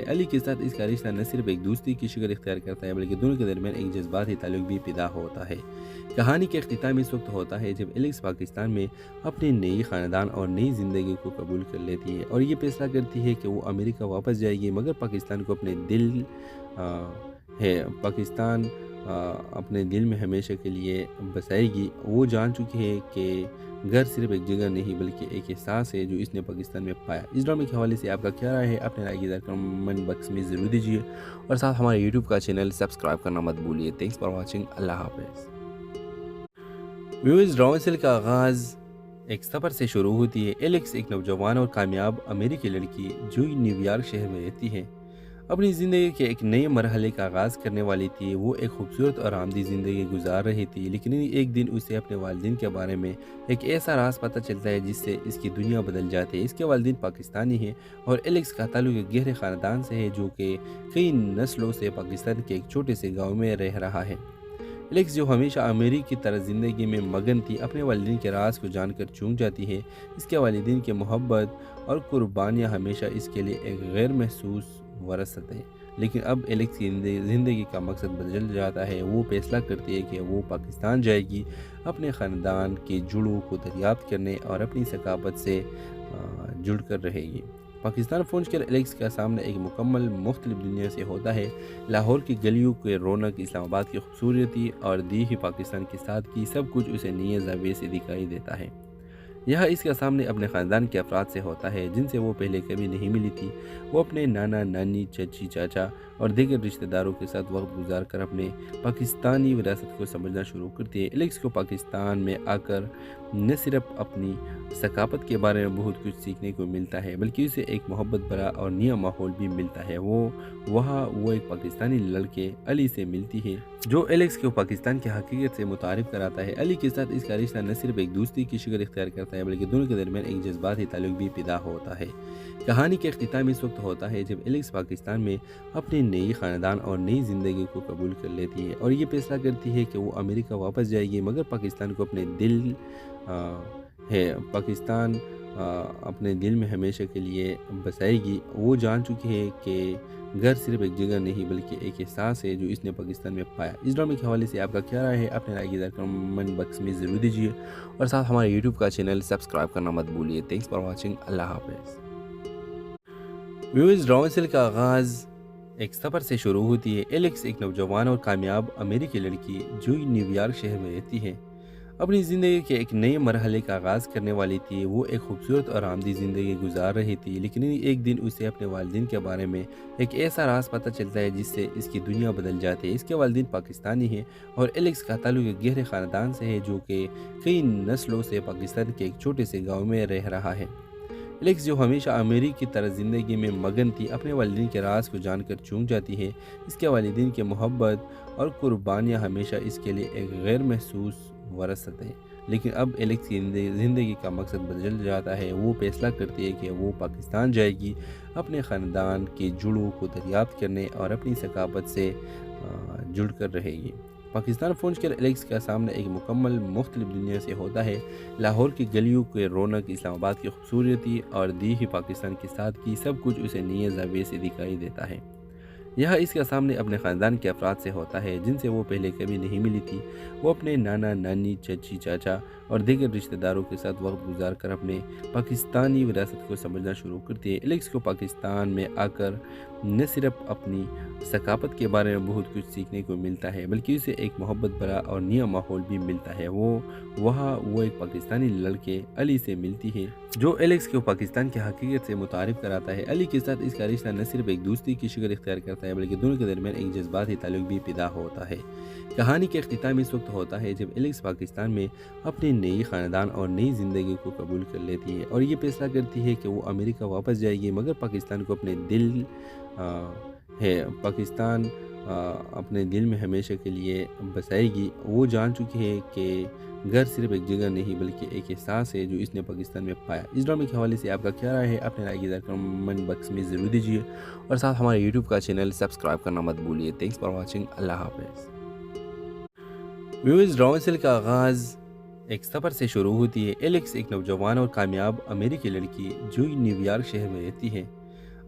علی کے ساتھ اس کا رشتہ نہ صرف ایک دوستی کی شکل اختیار کرتا ہے بلکہ دونوں کے درمیان ایک جذباتی تعلق بھی پیدا ہوتا ہے۔ کہانی کے اختتام اس وقت ہوتا ہے جب ایلیکس پاکستان میں اپنے نئی خاندان اور نئی زندگی کو قبول کر لیتی ہے اور یہ فیصلہ کرتی ہے کہ وہ امریکہ واپس جائے گی، مگر پاکستان کو اپنے دل پاکستان اپنے دل میں ہمیشہ کے لیے بسائے گی۔ وہ جان چکی ہے کہ گھر صرف ایک جگہ نہیں بلکہ ایک احساس ہے جو اس نے پاکستان میں پایا۔ اس ڈرامے کے حوالے سے آپ کا کیا رائے ہے؟ اپنے رائے کی کمنٹ باکس میں ضرور دیجیے اور ساتھ ہمارے یوٹیوب کا چینل سبسکرائب کرنا مت بھولیے۔ Thanks for watching. اللہ حافظ۔ ویوز، ڈرامے کا آغاز ایک سفر سے شروع ہوتی ہے۔ ایلیکس ایک نوجوان اور کامیاب امریکی لڑکی جو نیو یارک شہر میں رہتی ہے، اپنی زندگی کے ایک نئے مرحلے کا آغاز کرنے والی تھی۔ وہ ایک خوبصورت اور آرامدہ زندگی گزار رہی تھی، لیکن ایک دن اسے اپنے والدین کے بارے میں ایک ایسا راز پتہ چلتا ہے جس سے اس کی دنیا بدل جاتی ہے۔ اس کے والدین پاکستانی ہیں اور ایلیکس کا تعلق ایک گہرے خاندان سے ہے جو کہ کئی نسلوں سے پاکستان کے ایک چھوٹے سے گاؤں میں رہ رہا ہے۔ ایلیکس، جو ہمیشہ امریکی کی طرح زندگی میں مگن تھی، اپنے والدین کے راز کو جان کر چونک جاتی ہے۔ اس کے والدین کی محبت اور قربانیاں ہمیشہ اس کے لیے ایک غیر محسوس وراثت ہے، لیکن اب ایلیکس کی زندگی کا مقصد بدل جاتا ہے۔ وہ فیصلہ کرتی ہے کہ وہ پاکستان جائے گی، اپنے خاندان کے جڑوں کو دریافت کرنے اور اپنی ثقافت سے جڑ کر رہے گی۔ پاکستان پہنچ کر ایلیکس کا سامنا ایک مکمل مختلف دنیا سے ہوتا ہے۔ لاہور کی گلیوں کے رونق، اسلام آباد کی خوبصورتی اور دیہی پاکستان کی سادگی، سب کچھ اسے نئے زاویے سے دکھائی دیتا ہے۔ یہاں اس کا سامنے اپنے خاندان کے افراد سے ہوتا ہے جن سے وہ پہلے کبھی نہیں ملی تھی۔ وہ اپنے نانا نانی، چچی چاچا اور دیگر رشتہ داروں کے ساتھ وقت گزار کر اپنے پاکستانی وراثت کو سمجھنا شروع کرتی ہے۔ ایلیکس کو پاکستان میں آ کر نہ صرف اپنی ثقافت کے بارے میں بہت کچھ سیکھنے کو ملتا ہے بلکہ اسے ایک محبت بھرا اور نیا ماحول بھی ملتا ہے۔ وہاں وہ ایک پاکستانی لڑکے علی سے ملتی ہے جو ایلیکس کو پاکستان کی حقیقت سے متعارف کراتا ہے۔ علی کے ساتھ اس کا رشتہ نہ صرف ایک دوستی کی شکل اختیار کرتا ہے بلکہ دونوں کے درمیان ایک جذباتی تعلق بھی پیدا ہوتا ہے۔ کہانی کے اختتام اس وقت ہوتا ہے جب ایلیکس پاکستان میں اپنے نئی خاندان اور نئی زندگی کو قبول کر لیتی ہے اور یہ فیصلہ کرتی ہے کہ وہ امریکہ واپس جائے گی، مگر پاکستان کو اپنے پاکستان اپنے دل میں ہمیشہ کے لیے بسائے گی۔ وہ جان چکی ہے کہ گھر صرف ایک جگہ نہیں بلکہ ایک احساس ہے جو اس نے پاکستان میں پایا۔ اس ڈرامے کے حوالے سے آپ کا کیا رائے ہے؟ اپنے رائے کی کمنٹ باکس میں ضرور دیجیے اور ساتھ ہمارے یوٹیوب کا چینل سبسکرائب کرنا مت بھولیے۔ Thanks for watching. اللہ حافظ۔ ویوز، ڈرامے کا آغاز ایک سفر سے شروع ہوتی ہے۔ ایلیکس ایک نوجوان اور کامیاب امریکی لڑکی جو نیو یارک شہر میں رہتی ہے، اپنی زندگی کے ایک نئے مرحلے کا آغاز کرنے والی تھی۔ وہ ایک خوبصورت اور آرامدہ زندگی گزار رہی تھی، لیکن ایک دن اسے اپنے والدین کے بارے میں ایک ایسا راز پتہ چلتا ہے جس سے اس کی دنیا بدل جاتی ہے۔ اس کے والدین پاکستانی ہیں اور ایلیکس کا تعلق ایک گہرے خاندان سے ہے جو کہ کئی نسلوں سے پاکستان کے ایک چھوٹے سے گاؤں میں رہ رہا ہے۔ ایلیکس، جو ہمیشہ امریکی کی طرح زندگی میں مگن تھی، اپنے والدین کے راز کو جان کر چونک جاتی ہے۔ اس کے والدین کی محبت اور قربانیاں ہمیشہ اس کے لیے ایک غیر محسوس وراثت ہے، لیکن اب ایلیکس کی زندگی کا مقصد بدل جاتا ہے۔ وہ فیصلہ کرتی ہے کہ وہ پاکستان جائے گی، اپنے خاندان کے جڑوں کو دریافت کرنے اور اپنی ثقافت سے جڑ کر رہے گی۔ پاکستان پہنچ کر ایلیکس کا سامنا ایک مکمل مختلف دنیا سے ہوتا ہے۔ لاہور کی گلیوں کے رونق، اسلام آباد کی خوبصورتی اور دیہی پاکستان کی سادگی، سب کچھ اسے نئے زاویے سے دکھائی دیتا ہے۔ یہاں اس کا سامنے اپنے خاندان کے افراد سے ہوتا ہے جن سے وہ پہلے کبھی نہیں ملی تھی۔ وہ اپنے نانا نانی، چچی چاچا اور دیگر رشتہ داروں کے ساتھ وقت گزار کر اپنے پاکستانی وراثت کو سمجھنا شروع کرتی ہے۔ ایلیکس کو پاکستان میں آ کر نہ صرف اپنی ثقافت کے بارے میں بہت کچھ سیکھنے کو ملتا ہے بلکہ اسے ایک محبت بھرا اور نیا ماحول بھی ملتا ہے۔ وہاں وہ ایک پاکستانی لڑکے علی سے ملتی ہے جو ایلیکس کو پاکستان کی حقیقت سے متعارف کراتا ہے۔ علی کے ساتھ اس کا رشتہ نہ صرف ایک دوستی کی شکل اختیار کرتا ہے بلکہ دونوں کے درمیان ایک جذباتی تعلق بھی پیدا ہوتا ہے۔ کہانی کے اختتام اس وقت ہوتا ہے جب ایلیکس پاکستان میں اپنے نئی خاندان اور نئی زندگی کو قبول کر لیتی ہے اور یہ فیصلہ کرتی ہے کہ وہ امریکہ واپس جائے گی، مگر پاکستان کو اپنے پاکستان اپنے دل میں ہمیشہ کے لیے بسائے گی۔ وہ جان چکی ہے کہ گھر صرف ایک جگہ نہیں بلکہ ایک احساس ہے جو اس نے پاکستان میں پایا۔ اس ڈرامے کے حوالے سے آپ کا کیا رائے ہے؟ اپنے رائے کی کمنٹ باکس میں ضرور دیجیے اور ساتھ ہمارے یوٹیوب کا چینل سبسکرائب کرنا مت بھولیے۔ Thanks for watching. اللہ حافظ۔ ویوز، ڈرامے کا آغاز ایک سفر سے شروع ہوتی ہے۔ ایلیکس ایک نوجوان اور کامیاب امریکی لڑکی جو نیو یارک شہر میں رہتی ہے،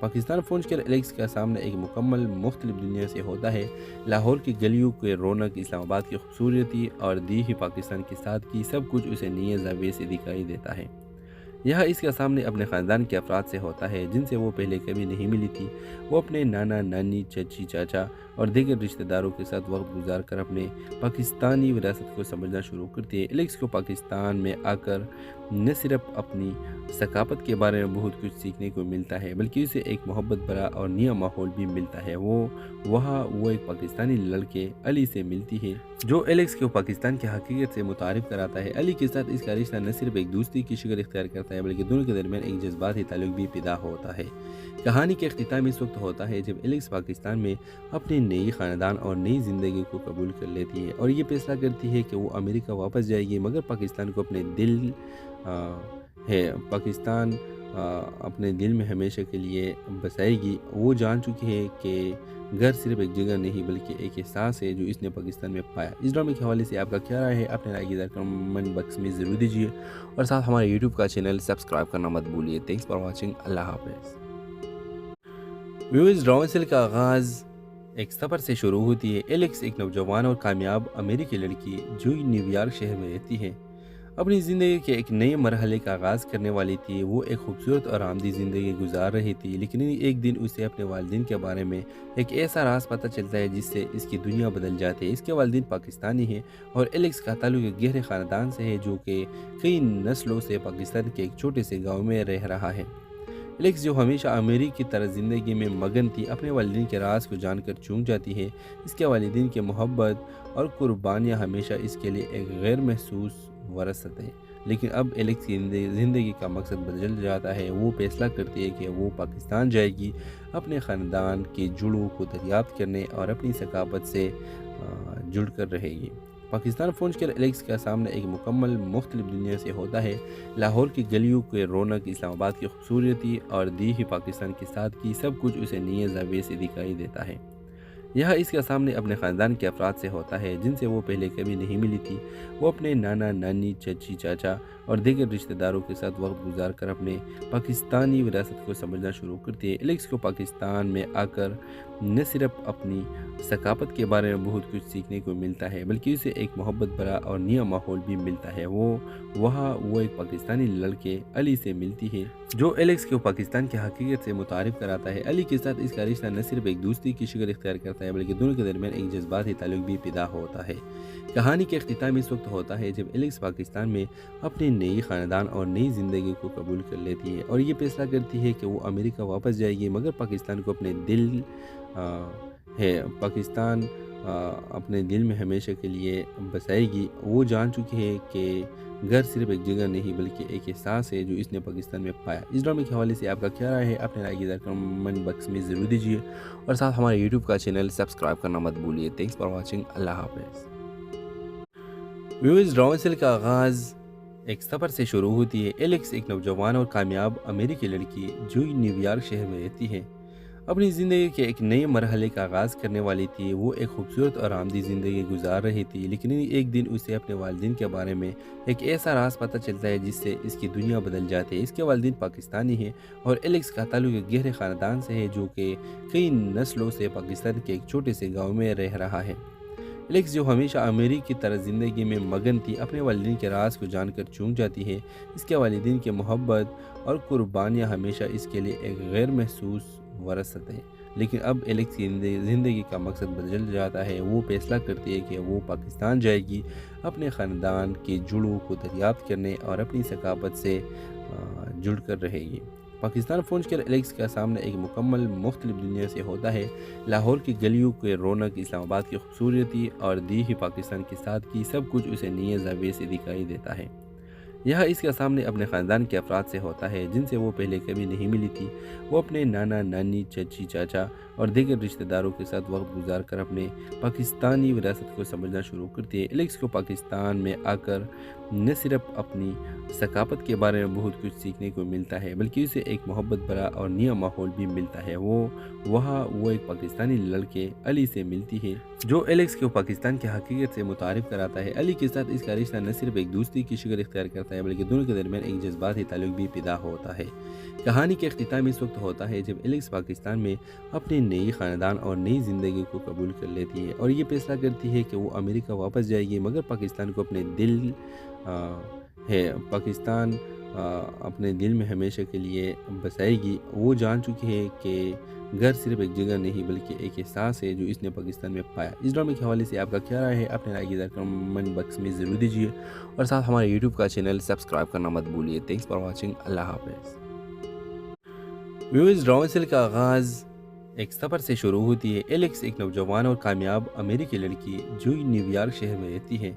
پاکستان پہنچ کر ایلیکس کا سامنا ایک مکمل مختلف دنیا سے ہوتا ہے۔ لاہور کی گلیوں کے رونق، اسلام آباد کی خوبصورتی اور دیہی پاکستان کی سادگی، سب کچھ اسے نئے زاویے سے دکھائی دیتا ہے۔ یہاں اس کا سامنے اپنے خاندان کے افراد سے ہوتا ہے جن سے وہ پہلے کبھی نہیں ملی تھی۔ وہ اپنے نانا، نانی، چچی، چاچا اور دیگر رشتہ داروں کے ساتھ وقت گزار کر اپنے پاکستانی وراثت کو سمجھنا شروع کرتی ہے۔ ایلیکس کو پاکستان میں آ کر نہ صرف اپنی ثقافت کے بارے میں بہت کچھ سیکھنے کو ملتا ہے بلکہ اسے ایک محبت بھرا اور نیا ماحول بھی ملتا ہے۔ وہ ایک پاکستانی لڑکے علی سے ملتی ہے جو ایلیکس کو پاکستان کی حقیقت سے متعارف کراتا ہے۔ علی کے ساتھ اس کا رشتہ نہ صرف ایک دوستی کی شکل اختیار کرتا ہے بلکہ دونوں کے درمیان ایک جذباتی تعلق بھی پیدا ہوتا ہے۔ کہانی کے اختتام اس وقت ہوتا ہے جب ایلیکس پاکستان میں اپنی نئی خاندان اور نئی زندگی کو قبول کر لیتی ہے اور یہ فیصلہ کرتی ہے کہ وہ امریکہ واپس جائے گی مگر پاکستان کو اپنے دل میں ہمیشہ کے لیے بسائے گی۔ وہ جان چکی ہے کہ گھر صرف ایک جگہ نہیں بلکہ ایک احساس ہے جو اس نے پاکستان میں پایا۔ اس ڈرامے کے حوالے سے آپ کا کیا رائے ہے؟ اپنے رائے کی کمنٹ باکس میں ضرور دیجیے اور ساتھ ہمارے یوٹیوب کا چینل سبسکرائب کرنا مت بھولیے۔ Thanks for watching. اللہ حافظ۔ ویورز، ڈرامے کا آغاز ایک سفر سے شروع ہوتی ہے۔ ایلیکس ایک نوجوان اور کامیاب امریکی لڑکی جو نیو یارک شہر میں رہتی ہے اپنی زندگی کے ایک نئے مرحلے کا آغاز کرنے والی تھی۔ وہ ایک خوبصورت اور آرامدہ زندگی گزار رہی تھی لیکن ایک دن اسے اپنے والدین کے بارے میں ایک ایسا راز پتہ چلتا ہے جس سے اس کی دنیا بدل جاتی ہے۔ اس کے والدین پاکستانی ہیں اور ایلیکس کا تعلق ایک گہرے خاندان سے ہے جو کہ کئی نسلوں سے پاکستان کے ایک چھوٹے سے گاؤں میں رہ رہا ہے۔ ایلیکس جو ہمیشہ امریکی طرز زندگی میں مگن تھی اپنے والدین کے راز کو جان کر چونک جاتی ہے۔ اس کے والدین کی محبت اور قربانیاں ہمیشہ اس کے لیے ایک غیر محسوس وراثت ہے، لیکن اب ایلیکس کی زندگی کا مقصد بدل جاتا ہے۔ وہ فیصلہ کرتی ہے کہ وہ پاکستان جائے گی اپنے خاندان کے جڑوں کو دریافت کرنے اور اپنی ثقافت سے جڑ کر رہے گی۔ پاکستان پہنچ کر ایلیکس کا سامنا ایک مکمل مختلف دنیا سے ہوتا ہے۔ لاہور کی گلیوں کے رونق، اسلام آباد کی خوبصورتی اور دیہی پاکستان کی سادگی، سب کچھ اسے نئے زاویے سے دکھائی دیتا ہے۔ یہاں اس کا سامنے اپنے خاندان کے افراد سے ہوتا ہے جن سے وہ پہلے کبھی نہیں ملی تھی۔ وہ اپنے نانا، نانی، چچی، چاچا اور دیگر رشتہ داروں کے ساتھ وقت گزار کر اپنے پاکستانی وراثت کو سمجھنا شروع کرتی ہے۔ ایلیکس کو پاکستان میں آ کر نہ صرف اپنی ثقافت کے بارے میں بہت کچھ سیکھنے کو ملتا ہے بلکہ اسے ایک محبت بھرا اور نیا ماحول بھی ملتا ہے۔ وہ ایک پاکستانی لڑکے علی سے ملتی ہے جو ایلیکس کو پاکستان کی حقیقت سے متعارف کراتا ہے۔ علی کے ساتھ اس کا رشتہ نہ صرف ایک دوستی کی شکل اختیار کرتا ہے بلکہ دونوں کے درمیان ایک جذباتی تعلق بھی پیدا ہوتا ہے۔ کہانی کے اختتام اس وقت ہوتا ہے جب ایلیکس پاکستان میں اپنی نئی خاندان اور نئی زندگی کو قبول کر لیتی ہے اور یہ فیصلہ کرتی ہے کہ وہ امریکہ واپس جائے گی مگر پاکستان کو اپنے دل میں ہمیشہ کے لیے بسائے گی۔ وہ جان چکی ہے کہ گھر صرف ایک جگہ نہیں بلکہ ایک احساس ہے جو اس نے پاکستان میں پایا۔ اس ڈرامے کے حوالے سے آپ کا کیا رائے ہے؟ اپنے رائے کی کمنٹ باکس میں ضرور دیجیے اور ساتھ ہمارے یوٹیوب کا چینل سبسکرائب کرنا مت بھولیے۔ Thanks for watching. اللہ حافظ۔ ویورز، ڈرامے کا آغاز ایک سفر سے شروع ہوتی ہے۔ ایلیکس ایک نوجوان اور کامیاب امریکی لڑکی جو نیو یارک شہر میں رہتی ہے اپنی زندگی کے ایک نئے مرحلے کا آغاز کرنے والی تھی۔ وہ ایک خوبصورت اور آرامدہ زندگی گزار رہی تھی لیکن ایک دن اسے اپنے والدین کے بارے میں ایک ایسا راز پتہ چلتا ہے جس سے اس کی دنیا بدل جاتی ہے۔ اس کے والدین پاکستانی ہیں اور ایلیکس کا تعلق ایک گہرے خاندان سے ہے جو کہ کئی نسلوں سے پاکستان کے ایک چھوٹے سے گاؤں میں رہ رہا ہے۔ ایلیکس جو ہمیشہ امریکی طرز زندگی میں مگن تھی اپنے والدین کے راز کو جان کر چونک جاتی ہے۔ اس کے والدین کی محبت اور قربانیاں ہمیشہ اس کے لیے ایک غیر محسوس وراثت ہے، لیکن اب ایلیکس کی زندگی کا مقصد بدل جاتا ہے۔ وہ فیصلہ کرتی ہے کہ وہ پاکستان جائے گی اپنے خاندان کے جڑوں کو دریافت کرنے اور اپنی ثقافت سے جڑ کر رہے گی۔ پاکستان پہنچ کر ایلیکس کا سامنا ایک مکمل مختلف دنیا سے ہوتا ہے۔ لاہور کی گلیوں کے رونق، اسلام آباد کی خوبصورتی اور دیہی پاکستان کی سادگی، سب کچھ اسے نئے زاویے سے دکھائی دیتا ہے۔ یہاں اس کا سامنے اپنے خاندان کے افراد سے ہوتا ہے جن سے وہ پہلے کبھی نہیں ملی تھی۔ وہ اپنے نانا، نانی، چچی، چاچا اور دیگر رشتہ داروں کے ساتھ وقت گزار کر اپنے پاکستانی وراثت کو سمجھنا شروع کرتی ہے۔ ایلیکس کو پاکستان میں آ کر نہ صرف اپنی ثقافت کے بارے میں بہت کچھ سیکھنے کو ملتا ہے بلکہ اسے ایک محبت بھرا اور نیا ماحول بھی ملتا ہے۔ وہ ایک پاکستانی لڑکے علی سے ملتی ہے جو ایلیکس کو پاکستان کی حقیقت سے متعارف کراتا ہے۔ علی کے ساتھ اس کا رشتہ نہ صرف ایک دوستی کی شکل اختیار کرتا ہے بلکہ دونوں کے درمیان ایک جذباتی تعلق بھی پیدا ہوتا ہے۔ کہانی کے اختتام اس وقت ہوتا ہے جب ایلیکس پاکستان میں اپنے نئی خاندان اور نئی زندگی کو قبول کر لیتی ہے اور یہ فیصلہ کرتی ہے کہ وہ امریکہ واپس جائے گی مگر پاکستان کو اپنے دل میں ہمیشہ کے لیے بسائے گی۔ وہ جان چکی ہے کہ گھر صرف ایک جگہ نہیں بلکہ ایک احساس ہے جو اس نے پاکستان میں پایا۔ اس ڈرامے کے حوالے سے آپ کا کیا رائے ہے؟ اپنے رائے کی کمنٹ باکس میں ضرور دیجیے اور ساتھ ہمارے یوٹیوب کا چینل سبسکرائب کرنا مت بھولیے۔ Thanks for watching. اللہ حافظ۔ ویورز، ڈرامے کا آغاز ایک سفر سے شروع ہوتی ہے۔ ایلیکس ایک نوجوان اور کامیاب امریکی لڑکی جو نیو یارک شہر میں رہتی ہے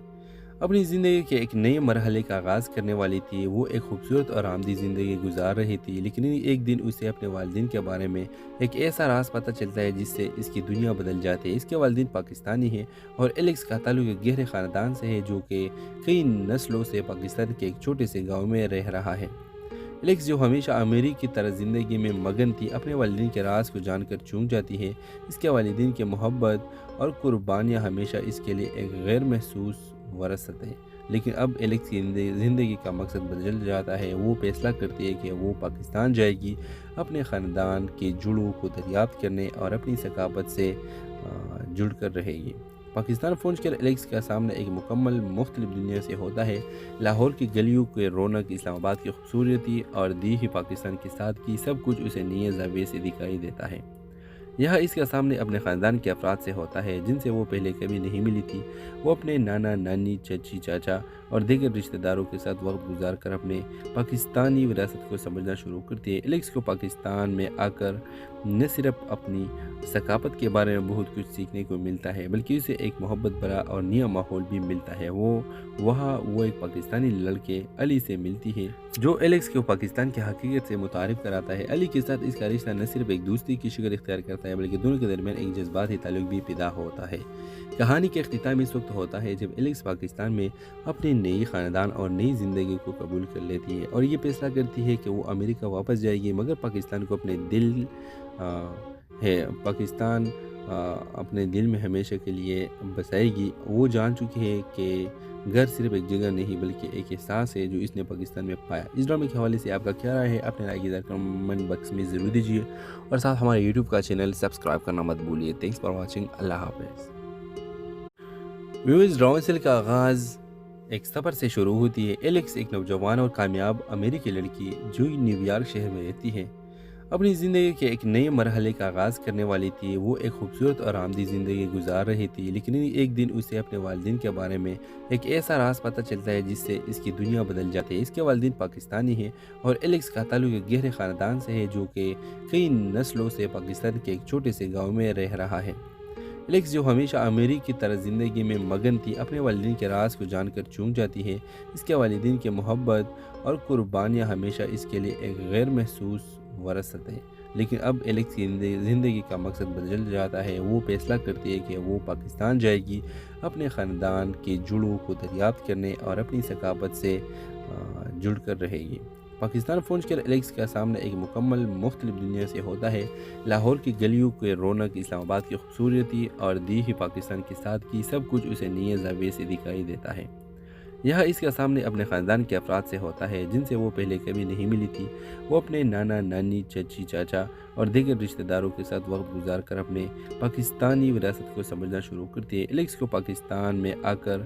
اپنی زندگی کے ایک نئے مرحلے کا آغاز کرنے والی تھی۔ وہ ایک خوبصورت اور آرامدہ زندگی گزار رہی تھی لیکن ایک دن اسے اپنے والدین کے بارے میں ایک ایسا راز پتہ چلتا ہے جس سے اس کی دنیا بدل جاتی ہے۔ اس کے والدین پاکستانی ہیں اور ایلیکس کا تعلق ایک گہرے خاندان سے ہے جو کہ کئی نسلوں سے پاکستان کے ایک چھوٹے سے گاؤں میں رہ رہا ہے۔ ایلیکس جو ہمیشہ امیر کی طرح زندگی میں مگن تھی اپنے والدین کے راز کو جان کر چونک جاتی ہے۔ اس کے والدین کی محبت اور قربانیاں ہمیشہ اس کے لیے ایک غیر محسوس وراثت ہے، لیکن اب ایلیکس کی زندگی کا مقصد بدل جاتا ہے۔ وہ فیصلہ کرتی ہے کہ وہ پاکستان جائے گی اپنے خاندان کے جڑوں کو دریافت کرنے اور اپنی ثقافت سے جڑ کر رہے گی۔ پاکستان پہنچ کر ایلیکس کا سامنا ایک مکمل مختلف دنیا سے ہوتا ہے۔ لاہور کی گلیوں کے رونق، اسلام آباد کی خوبصورتی اور دیہی پاکستان کی سادگی، سب کچھ اسے نئے زاویے سے دکھائی دیتا ہے۔ یہاں اس کا سامنے اپنے خاندان کے افراد سے ہوتا ہے جن سے وہ پہلے کبھی نہیں ملی تھی۔ وہ اپنے نانا، نانی، چچی، چاچا اور دیگر رشتہ داروں کے ساتھ وقت گزار کر اپنے پاکستانی وراثت کو سمجھنا شروع کرتی ہے۔ ایلیکس کو پاکستان میں آ کر نہ صرف اپنی ثقافت کے بارے میں بہت کچھ سیکھنے کو ملتا ہے بلکہ اسے ایک محبت بھرا اور نیا ماحول بھی ملتا ہے۔ وہ ایک پاکستانی لڑکے علی سے ملتی ہے جو ایلیکس کو پاکستان کی حقیقت سے متعارف کراتا ہے۔ علی کے ساتھ اس کا رشتہ نہ صرف ایک دوستی کی شکل اختیار کرتا ہے بلکہ دونوں کے درمیان ایک جذباتی تعلق بھی پیدا ہوتا ہے۔ کہانی کے اختتام اس وقت ہوتا ہے جب ایلیکس پاکستان میں اپنے نئی خاندان اور نئی زندگی کو قبول کر لیتی ہے اور یہ فیصلہ کرتی ہے کہ وہ امریکہ واپس جائے گی مگر پاکستان کو اپنے دل میں ہمیشہ کے لیے بسائے گی۔ وہ جان چکی ہے کہ گھر صرف ایک جگہ نہیں بلکہ ایک احساس ہے جو اس نے پاکستان میں پایا۔ اس ڈرامے کے حوالے سے آپ کا کیا رائے ہے؟ اپنے رائے کی کمنٹ باکس میں ضرور دیجیے اور ساتھ ہمارے یوٹیوب کا چینل سبسکرائب کرنا مت بھولیے۔ Thanks for watching. اللہ حافظ۔ ویورز، ڈرامے کا آغاز ایک سفر سے شروع ہوتی ہے۔ ایلیکس ایک نوجوان اور کامیاب امریکی لڑکی جو نیو یارک شہر میں رہتی ہے اپنی زندگی کے ایک نئے مرحلے کا آغاز کرنے والی تھی۔ وہ ایک خوبصورت اور آرامدہ زندگی گزار رہی تھی لیکن ایک دن اسے اپنے والدین کے بارے میں ایک ایسا راز پتہ چلتا ہے جس سے اس کی دنیا بدل جاتی ہے۔ اس کے والدین پاکستانی ہیں اور ایلیکس کا تعلق ایک گہرے خاندان سے ہے جو کہ کئی نسلوں سے پاکستان کے ایک چھوٹے سے گاؤں میں رہ رہا ہے۔ ایلیکس جو ہمیشہ امیر کی طرح زندگی میں مگن تھی اپنے والدین کے راز کو جان کر چونک جاتی ہے۔ اس کے والدین کی محبت اور قربانیاں ہمیشہ اس کے لیے ایک غیر محسوس وراثت ہے، لیکن اب ایلیکس کی زندگی کا مقصد بدل جاتا ہے۔ وہ فیصلہ کرتی ہے کہ وہ پاکستان جائے گی اپنے خاندان کے جڑوں کو دریافت کرنے اور اپنی ثقافت سے جڑ کر رہے گی۔ پاکستان پہنچ کر ایلیکس کا سامنا ایک مکمل مختلف دنیا سے ہوتا ہے۔ لاہور کی گلیوں کے رونق، اسلام آباد کی خوبصورتی اور دیہی پاکستان کی سادگی، سب کچھ اسے نئے زاویے سے دکھائی دیتا ہے۔ یہاں اس کا سامنے اپنے خاندان کے افراد سے ہوتا ہے جن سے وہ پہلے کبھی نہیں ملی تھی۔ وہ اپنے نانا، نانی، چچی، چاچا اور دیگر رشتہ داروں کے ساتھ وقت گزار کر اپنے پاکستانی وراثت کو سمجھنا شروع کرتی ہے۔ ایلیکس کو پاکستان میں آ کر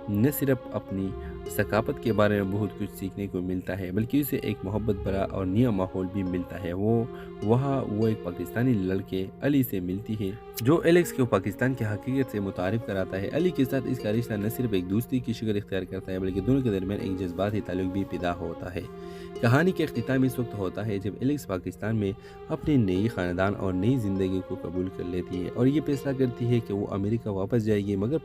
نہ صرف اپنی ثقافت کے بارے میں بہت کچھ سیکھنے کو ملتا ہے بلکہ اسے ایک محبت بھرا اور نیا ماحول بھی ملتا ہے۔ وہ ایک پاکستانی لڑکے علی سے ملتی ہے جو ایلیکس کو پاکستان کی حقیقت سے متعارف کراتا ہے۔ علی کے ساتھ اس کا رشتہ نہ صرف ایک دوستی کی شکل اختیار کرتا ہے بلکہ دونوں کے درمیان ایک جذباتی تعلق بھی پیدا ہوتا ہے۔ کہانی کے اختتام اس وقت ہوتا ہے جب ایلیکس پاکستان میں اپنے نئی خاندان اور نئی زندگی کو قبول کر لیتی ہے اور یہ فیصلہ کرتی ہے کہ وہ امریکہ واپس جائے گی مگر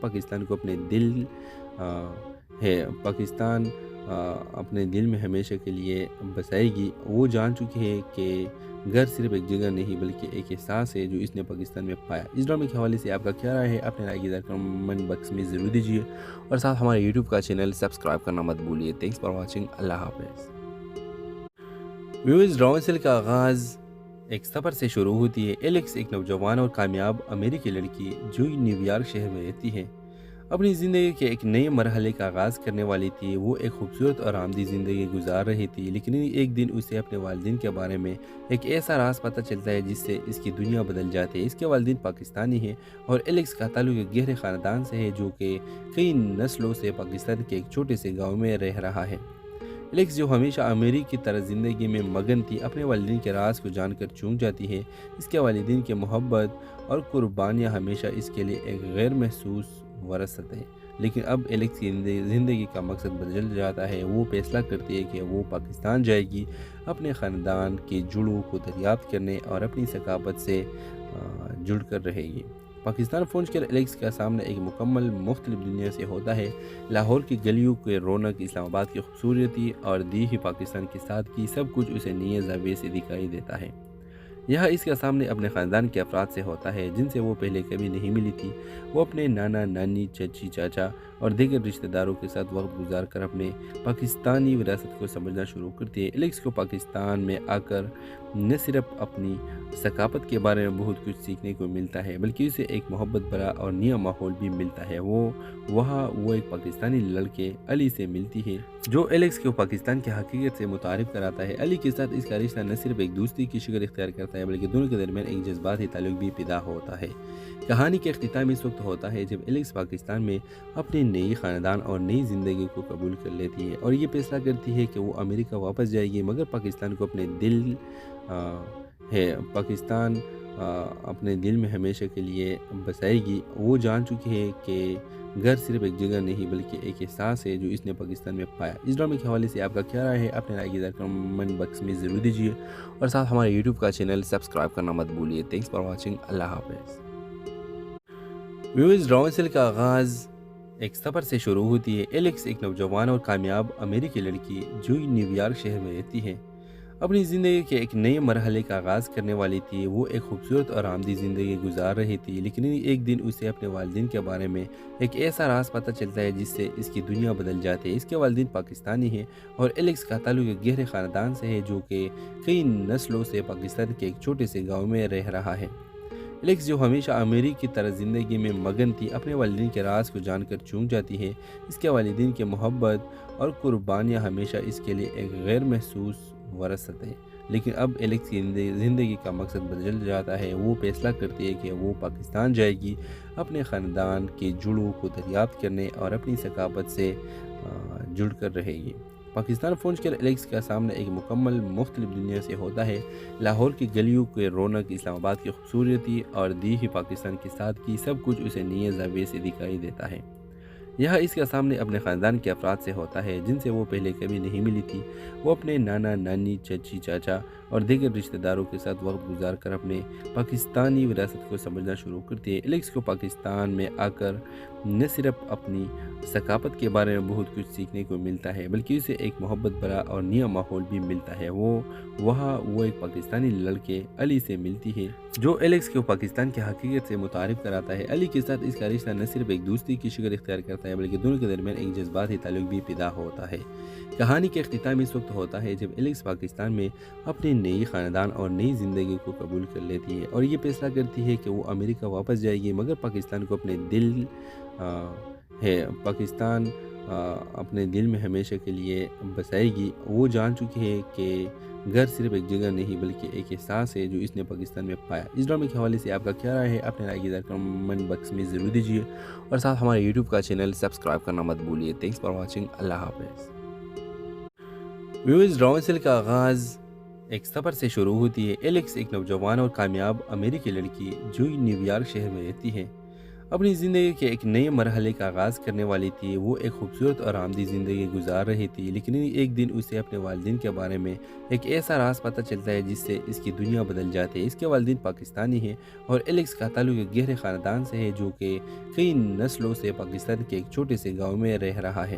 پاکستان اپنے دل میں ہمیشہ کے لیے بسائے گی۔ وہ جان چکی ہے کہ گھر صرف ایک جگہ نہیں بلکہ ایک احساس ہے جو اس نے پاکستان میں پایا۔ اس ڈرامے کے حوالے سے آپ کا کیا رائے ہے؟ اپنے رائے کی کمنٹ باکس میں ضرور دیجیے اور ساتھ ہمارے یوٹیوب کا چینل سبسکرائب کرنا مت بھولیے۔ Thanks for watching. اللہ حافظ۔ ویورز، ڈرامے کا آغاز ایک سفر سے شروع ہوتی ہے۔ ایلیکس ایک نوجوان اور کامیاب امریکی لڑکی جو نیو یارک شہر میں رہتی ہے، اپنی زندگی کے ایک نئے مرحلے کا آغاز کرنے والی تھی۔ وہ ایک خوبصورت اور آرامدہ زندگی گزار رہی تھی، لیکن ایک دن اسے اپنے والدین کے بارے میں ایک ایسا راز پتہ چلتا ہے جس سے اس کی دنیا بدل جاتی ہے۔ اس کے والدین پاکستانی ہیں اور ایلیکس کا تعلق ایک گہرے خاندان سے ہے جو کہ کئی نسلوں سے پاکستان کے ایک چھوٹے سے گاؤں میں رہ رہا ہے۔ ایلیکس، جو ہمیشہ امریکی کی طرح زندگی میں مگن تھی، اپنے والدین کے راز کو جان کر چونک جاتی ہے۔ اس کے والدین کی محبت اور قربانیاں ہمیشہ اس کے لیے ایک غیر محسوس وراثت ہے، لیکن اب ایلیکس کی زندگی کا مقصد بدل جاتا ہے۔ وہ فیصلہ کرتی ہے کہ وہ پاکستان جائے گی، اپنے خاندان کی جڑوں کو دریافت کرنے اور اپنی ثقافت سے جڑ کر رہے گی۔ پاکستان پہنچ کر ایلیکس کا سامنا ایک مکمل مختلف دنیا سے ہوتا ہے۔ لاہور کی گلیوں کے رونق، اسلام آباد کی خوبصورتی اور دیہی پاکستان کی سادگی، سب کچھ اسے نئے زاویے سے دکھائی دیتا ہے۔ یہاں اس کا سامنے اپنے خاندان کے افراد سے ہوتا ہے جن سے وہ پہلے کبھی نہیں ملی تھی۔ وہ اپنے نانا، نانی، چچی، چاچا اور دیگر رشتہ داروں کے ساتھ وقت گزار کر اپنے پاکستانی وراثت کو سمجھنا شروع کرتی ہے۔ ایلیکس کو پاکستان میں آ کر نہ صرف اپنی ثقافت کے بارے میں بہت کچھ سیکھنے کو ملتا ہے بلکہ اسے ایک محبت بھرا اور نیا ماحول بھی ملتا ہے۔ وہاں وہ ایک پاکستانی لڑکے علی سے ملتی ہے جو ایلیکس کو پاکستان کی حقیقت سے متعارف کراتا ہے۔ علی کے ساتھ اس کا رشتہ نہ صرف ایک دوستی کی شکل اختیار کرتا ہے بلکہ دونوں کے درمیان ایک جذباتی تعلق بھی پیدا ہوتا ہے۔ کہانی کے اختتام اس وقت ہوتا ہے جب ایلیکس پاکستان میں اپنے نئی خاندان اور نئی زندگی کو قبول کر لیتی ہے اور یہ فیصلہ کرتی ہے کہ وہ امریکہ واپس جائے گی، مگر پاکستان کو اپنے دل میں ہمیشہ کے لیے بسائے گی۔ وہ جان چکی ہے کہ گھر صرف ایک جگہ نہیں بلکہ ایک احساس ہے جو اس نے پاکستان میں پایا۔ اس ڈرامے کے حوالے سے آپ کا کیا رائے ہے؟ اپنے رائے کی کمنٹ باکس میں ضرور دیجیے اور ساتھ ہمارے یوٹیوب کا چینل سبسکرائب کرنا مت بھولیے۔ Thanks for watching. اللہ حافظ۔ ویورز، ڈرامے کا آغاز ایک سفر سے شروع ہوتی ہے۔ ایلیکس ایک نوجوان اور کامیاب امریکی لڑکی جو نیو یارک شہر میں رہتی ہے، اپنی زندگی کے ایک نئے مرحلے کا آغاز کرنے والی تھی۔ وہ ایک خوبصورت اور آرامدہ زندگی گزار رہی تھی، لیکن ایک دن اسے اپنے والدین کے بارے میں ایک ایسا راز پتہ چلتا ہے جس سے اس کی دنیا بدل جاتی ہے۔ اس کے والدین پاکستانی ہیں اور ایلیکس کا تعلق ایک گہرے خاندان سے ہے جو کہ کئی نسلوں سے پاکستان کے ایک چھوٹے سے گاؤں میں رہ رہا ہے۔ ایلیکس، جو ہمیشہ امریکی کی طرح زندگی میں مگن تھی، اپنے والدین کے راز کو جان کر چونک جاتی ہے۔ اس کے والدین کی محبت اور قربانیاں ہمیشہ اس کے لیے ایک غیر محسوس وراثت ہے، لیکن اب ایلیکس کی زندگی کا مقصد بدل جاتا ہے۔ وہ فیصلہ کرتی ہے کہ وہ پاکستان جائے گی، اپنے خاندان کی جڑوں کو دریافت کرنے اور اپنی ثقافت سے جڑ کر رہے گی۔ پاکستان پہنچ کر ایلیکس کا سامنا ایک مکمل مختلف دنیا سے ہوتا ہے۔ لاہور کی گلیوں کے رونق، اسلام آباد کی خوبصورتی اور دیہی پاکستان کی سادگی، سب کچھ اسے نئے زاویے سے دکھائی دیتا ہے۔ یہاں اس کا سامنے اپنے خاندان کے افراد سے ہوتا ہے جن سے وہ پہلے کبھی نہیں ملی تھی۔ وہ اپنے نانا، نانی، چچی، چاچا اور دیگر رشتہ داروں کے ساتھ وقت گزار کر اپنے پاکستانی وراثت کو سمجھنا شروع کرتی ہے۔ ایلیکس کو پاکستان میں آ کر نہ صرف اپنی ثقافت کے بارے میں بہت کچھ سیکھنے کو ملتا ہے بلکہ اسے ایک محبت بھرا اور نیا ماحول بھی ملتا ہے۔ وہاں وہ ایک پاکستانی لڑکے علی سے ملتی ہے جو ایلیکس کو پاکستان کی حقیقت سے متعارف کراتا ہے۔ علی کے ساتھ اس کا رشتہ نہ صرف ایک دوستی کی شکل اختیار کرتا ہے بلکہ دونوں کے درمیان ایک جذباتی تعلق بھی پیدا ہوتا ہے۔ کہانی کے اختتام اس وقت ہوتا ہے جب ایلیکس پاکستان میں اپنے نئی خاندان اور نئی زندگی کو قبول کر لیتی ہے اور یہ فیصلہ کرتی ہے کہ وہ امریکہ واپس جائے گی، مگر پاکستان کو اپنے دل میں ہمیشہ کے لیے بسائے گی۔ وہ جان چکی ہے کہ گھر صرف ایک جگہ نہیں بلکہ ایک احساس ہے جو اس نے پاکستان میں پایا۔ اس ڈرامے کے حوالے سے آپ کا کیا رائے ہے؟ اپنے رائے کی کمنٹ باکس میں ضرور دیجیے اور ساتھ ہمارے یوٹیوب کا چینل سبسکرائب کرنا مت بھولیے۔ Thanks for watching. اللہ حافظ۔ ویورز، ڈرامے کا آغاز ایک سفر سے شروع ہوتی ہے۔ ایلیکس ایک نوجوان اور کامیاب امریکی لڑکی جو نیو یارک شہر میں رہتی ہے، اپنی زندگی کے ایک نئے مرحلے کا آغاز کرنے والی تھی۔ وہ ایک خوبصورت اور آرامدہ زندگی گزار رہی تھی، لیکن ایک دن اسے اپنے والدین کے بارے میں ایک ایسا راز پتہ چلتا ہے جس سے اس کی دنیا بدل جاتی ہے۔ اس کے والدین پاکستانی ہیں اور ایلیکس کا تعلق ایک گہرے خاندان سے ہے جو کہ کئی نسلوں سے پاکستان کے ایک چھوٹے سے گاؤں میں رہ رہا ہے۔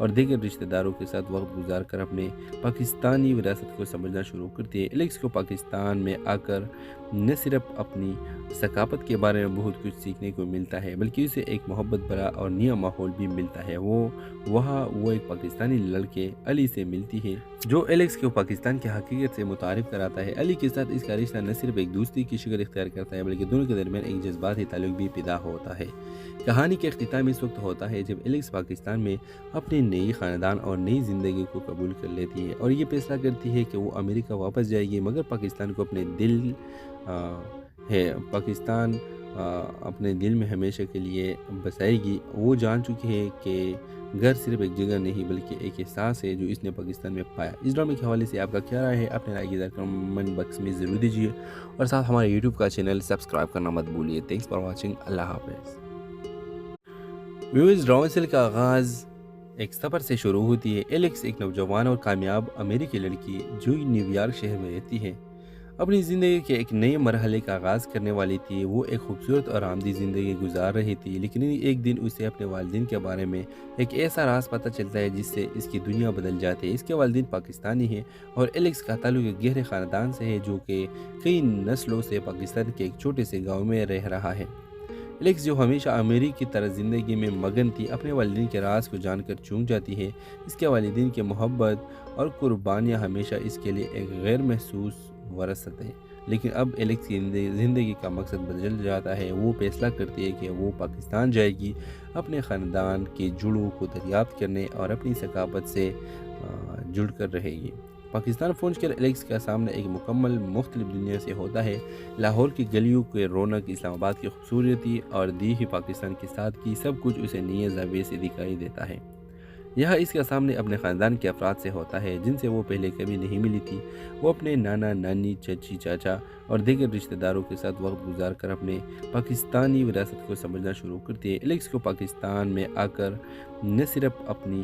اور دیگر رشتہ داروں کے ساتھ وقت گزار کر اپنے پاکستانی وراثت کو سمجھنا شروع کرتی ہے۔ ایلیکس کو پاکستان میں آ کر نہ صرف اپنی ثقافت کے بارے میں بہت کچھ سیکھنے کو ملتا ہے بلکہ اسے ایک محبت بھرا اور نیا ماحول بھی ملتا ہے۔ وہ ایک پاکستانی لڑکے علی سے ملتی ہے جو ایلیکس کو پاکستان کی حقیقت سے متعارف کراتا ہے۔ علی کے ساتھ اس کا رشتہ نہ صرف ایک دوستی کی شکل اختیار کرتا ہے بلکہ دونوں کے درمیان ایک جذباتی تعلق بھی پیدا ہوتا ہے۔ کہانی کے اختتام اس وقت ہوتا ہے جب ایلیکس پاکستان میں اپنے نئی خاندان اور نئی زندگی کو قبول کر لیتی ہے اور یہ فیصلہ کرتی ہے کہ وہ امریکہ واپس جائے گی، مگر پاکستان کو اپنے دل میں ہمیشہ کے لیے بسائے گی۔ وہ جان چکی ہے کہ گھر صرف ایک جگہ نہیں بلکہ ایک احساس ہے جو اس نے پاکستان میں پایا۔ اس ڈرامے کے حوالے سے آپ کا کیا رائے ہے؟ اپنے رائے کی کمنٹ باکس میں ضرور دیجیے اور ساتھ ہمارے یوٹیوب کا چینل سبسکرائب کرنا مت بھولیے۔ Thanks for watching. اللہ حافظ۔ ویوز، ڈرامے کا آغاز ایک سفر سے شروع ہوتی ہے۔ ایلیکس ایک نوجوان اور کامیاب امریکی لڑکی جو نیو یارک شہر میں رہتی ہے اپنی زندگی کے ایک نئے مرحلے کا آغاز کرنے والی تھی۔ وہ ایک خوبصورت اور آرامدہ زندگی گزار رہی تھی، لیکن ایک دن اسے اپنے والدین کے بارے میں ایک ایسا راز پتہ چلتا ہے جس سے اس کی دنیا بدل جاتی ہے۔ اس کے والدین پاکستانی ہیں اور ایلیکس کا تعلق ایک گہرے خاندان سے ہے جو کہ کئی نسلوں سے پاکستان کے ایک چھوٹے سے گاؤں میں رہ رہا ہے۔ ایلیکس، جو ہمیشہ امریکی کی طرح زندگی میں مگن تھی، اپنے والدین کے راز کو جان کر چونک جاتی ہے۔ اس کے والدین کی محبت اور قربانیاں ہمیشہ اس کے لیے ایک غیر محسوس وراثت ہے، لیکن اب ایلیکس کی زندگی کا مقصد بدل جاتا ہے۔ وہ فیصلہ کرتی ہے کہ وہ پاکستان جائے گی، اپنے خاندان کے جڑوں کو دریافت کرنے اور اپنی ثقافت سے جڑ کر رہے گی۔ پاکستان پہنچ کر ایلیکس کا سامنا ایک مکمل مختلف دنیا سے ہوتا ہے۔ لاہور کی گلیوں کے رونق، اسلام آباد کی خوبصورتی اور دیہی پاکستان کی سادگی، سب کچھ اسے نئے زاویے سے دکھائی دیتا ہے۔ یہاں اس کا سامنے اپنے خاندان کے افراد سے ہوتا ہے جن سے وہ پہلے کبھی نہیں ملی تھی۔ وہ اپنے نانا، نانی، چچی، چاچا اور دیگر رشتہ داروں کے ساتھ وقت گزار کر اپنے پاکستانی وراثت کو سمجھنا شروع کرتی ہے۔ ایلیکس کو پاکستان میں آ کر نہ صرف اپنی